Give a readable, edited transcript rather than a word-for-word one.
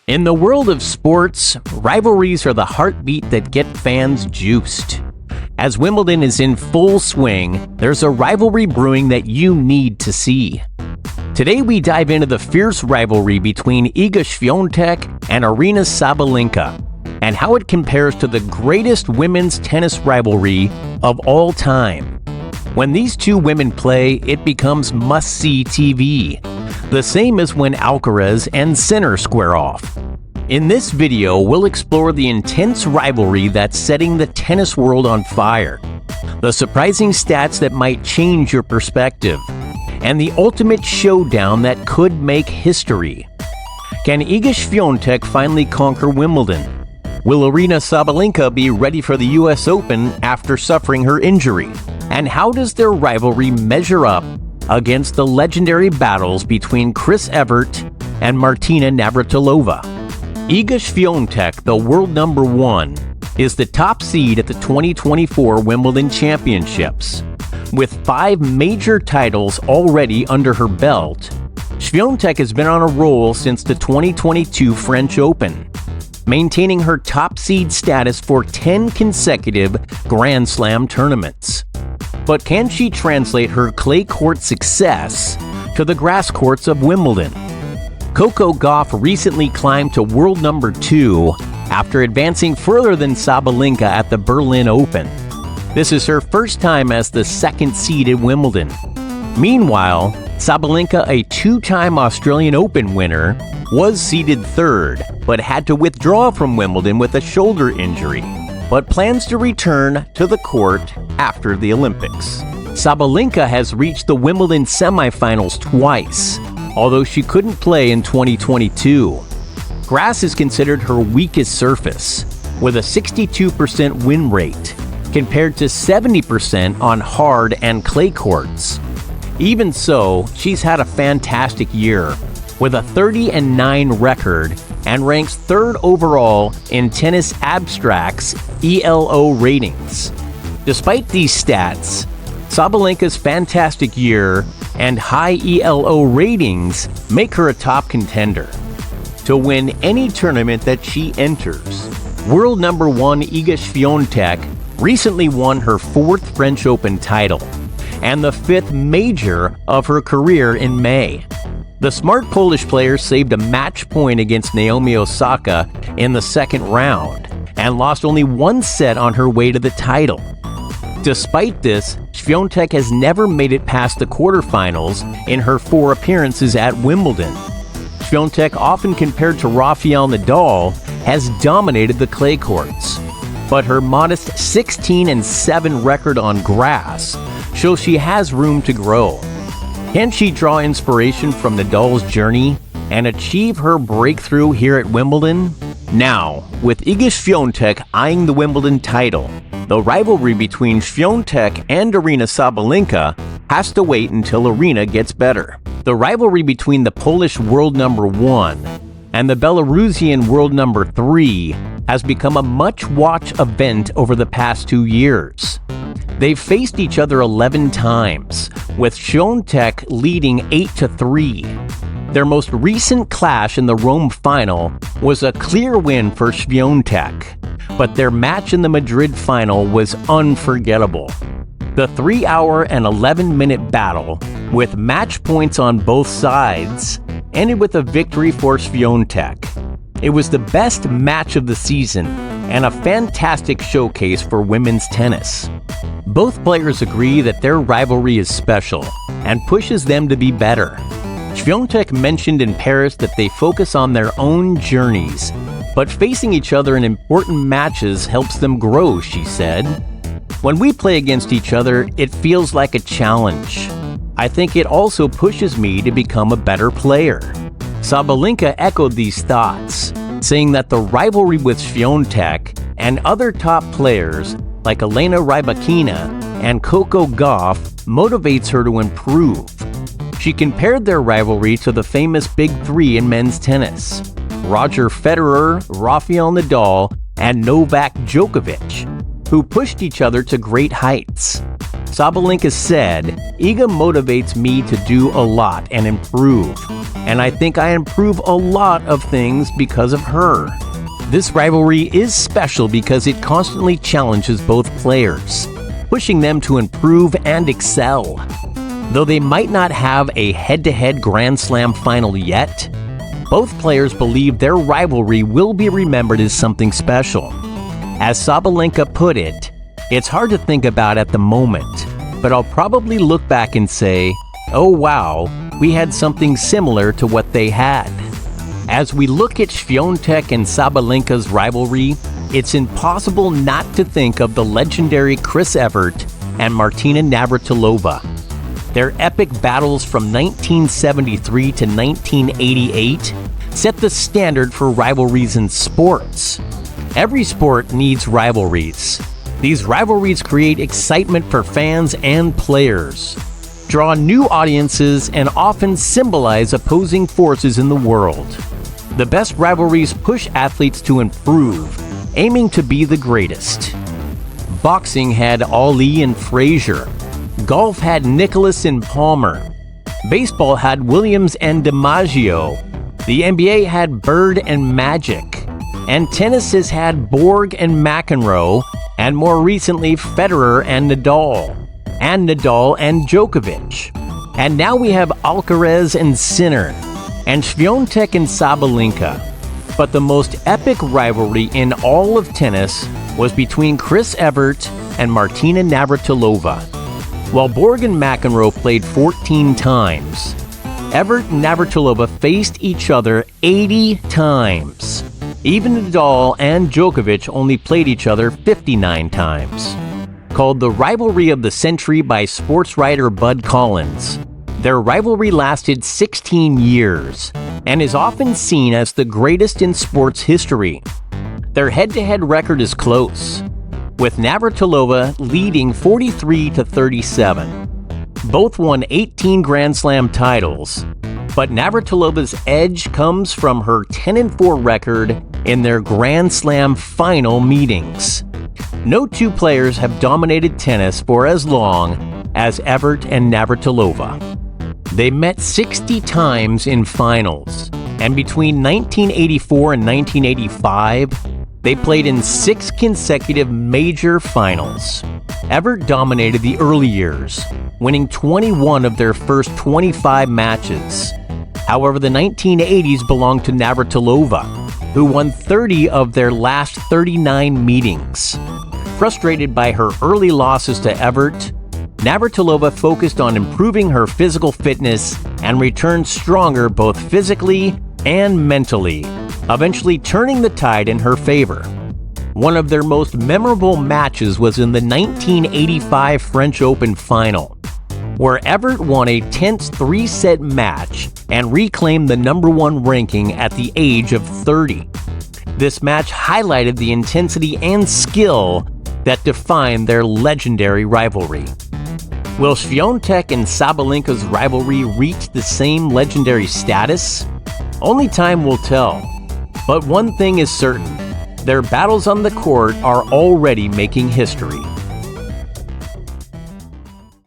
In the world of sports, rivalries are the heartbeat that get fans juiced. As Wimbledon is in full swing, there's a rivalry brewing that you need to see. Today we dive into the fierce rivalry between Iga Swiatek and Aryna Sabalenka, and how it compares to the greatest women's tennis rivalry of all time. When these two women play, it becomes must-see TV. The same as when Alcaraz and Sinner square off. In this video, we'll explore the intense rivalry that's setting the tennis world on fire, the surprising stats that might change your perspective, and the ultimate showdown that could make history. Can Iga Swiatek finally conquer Wimbledon? Will Aryna Sabalenka be ready for the US Open after suffering her injury? And how does their rivalry measure up against the legendary battles between Chris Evert and Martina Navratilova? Iga Swiatek, the world number one, is the top seed at the 2024 Wimbledon Championships. With 5 major titles already under her belt, Świątek has been on a roll since the 2022 French Open, maintaining her top seed status for 10 consecutive Grand Slam tournaments. But can she translate her clay court success to the grass courts of Wimbledon? Coco Gauff recently climbed to world number 2 after advancing further than Sabalenka at the Berlin Open. This is her first time as the second seed at Wimbledon. Meanwhile, Sabalenka, a 2-time Australian Open winner, was seeded 3rd, but had to withdraw from Wimbledon with a shoulder injury, but plans to return to the court after the Olympics. Sabalenka has reached the Wimbledon semifinals twice, although she couldn't play in 2022. Grass is considered her weakest surface, with a 62% win rate, compared to 70% on hard and clay courts. Even so, she's had a fantastic year, with a 30-9 record and ranks 3rd overall in Tennis Abstract's ELO ratings. Despite these stats, Sabalenka's fantastic year and high ELO ratings make her a top contender to win any tournament that she enters. World number 1 Iga Swiatek recently won her 4th French Open title and the 5th major of her career in May. The smart Polish player saved a match point against Naomi Osaka in the 2nd round and lost only 1 set on her way to the title. Despite this, Świątek has never made it past the quarterfinals in her 4 appearances at Wimbledon. Świątek, often compared to Rafael Nadal, has dominated the clay courts, but her modest 16-7 record on grass shows she has room to grow. Can she draw inspiration from Nadal's journey and achieve her breakthrough here at Wimbledon? Now, with Iga Swiatek eyeing the Wimbledon title, the rivalry between Świątek and Aryna Sabalenka has to wait until Aryna gets better. The rivalry between the Polish world number 1 and the Belarusian world number 3 has become a much-watched event over the past 2 years. They've faced each other 11 times, with Świątek leading 8-3. Their most recent clash in the Rome final was a clear win for Świątek, but their match in the Madrid final was unforgettable. The 3-hour and 11-minute battle, with match points on both sides, ended with a victory for Świątek. It was the best match of the season and a fantastic showcase for women's tennis. Both players agree that their rivalry is special and pushes them to be better. Świątek mentioned in Paris that they focus on their own journeys, but facing each other in important matches helps them grow, she said. When we play against each other, it feels like a challenge. I think it also pushes me to become a better player. Sabalenka echoed these thoughts, saying that the rivalry with Świątek and other top players like Elena Rybakina and Coco Gauff motivates her to improve. She compared their rivalry to the famous Big Three in men's tennis: Roger Federer, Rafael Nadal, and Novak Djokovic, who pushed each other to great heights. Sabalenka said, "Iga motivates me to do a lot and improve, and I think I improve a lot of things because of her." This rivalry is special because it constantly challenges both players, pushing them to improve and excel. Though they might not have a head-to-head Grand Slam final yet, both players believe their rivalry will be remembered as something special. As Sabalenka put it, "It's hard to think about at the moment, but I'll probably look back and say, oh wow, we had something similar to what they had." As we look at Świątek and Sabalenka's rivalry, it's impossible not to think of the legendary Chris Evert and Martina Navratilova. Their epic battles from 1973 to 1988 set the standard for rivalries in sports. Every sport needs rivalries. These rivalries create excitement for fans and players, draw new audiences, and often symbolize opposing forces in the world. The best rivalries push athletes to improve, aiming to be the greatest. Boxing had Ali and Frazier. Golf had Nicklaus and Palmer. Baseball had Williams and DiMaggio. The NBA had Bird and Magic. And tennis has had Borg and McEnroe, and more recently Federer and Nadal and Djokovic. And now we have Alcaraz and Sinner, and Świątek and Sabalenka. But the most epic rivalry in all of tennis was between Chris Evert and Martina Navratilova. While Borg and McEnroe played 14 times, Evert and Navratilova faced each other 80 times. Even Nadal and Djokovic only played each other 59 times. Called the rivalry of the century by sports writer Bud Collins, their rivalry lasted 16 years and is often seen as the greatest in sports history. Their head-to-head record is close, with Navratilova leading 43-37. Both won 18 Grand Slam titles, but Navratilova's edge comes from her 10-4 record in their Grand Slam final meetings. No two players have dominated tennis for as long as Evert and Navratilova. They met 60 times in finals, and between 1984 and 1985, they played in 6 consecutive major finals. Evert dominated the early years, winning 21 of their first 25 matches. However, the 1980s belonged to Navratilova, who won 30 of their last 39 meetings. Frustrated by her early losses to Evert, Navratilova focused on improving her physical fitness and returned stronger both physically and mentally, eventually turning the tide in her favor. One of their most memorable matches was in the 1985 French Open final, where Evert won a tense 3-set match and reclaimed the #1 ranking at the age of 30. This match highlighted the intensity and skill that defined their legendary rivalry. Will Świątek and Sabalenka's rivalry reach the same legendary status? Only time will tell. But one thing is certain, their battles on the court are already making history.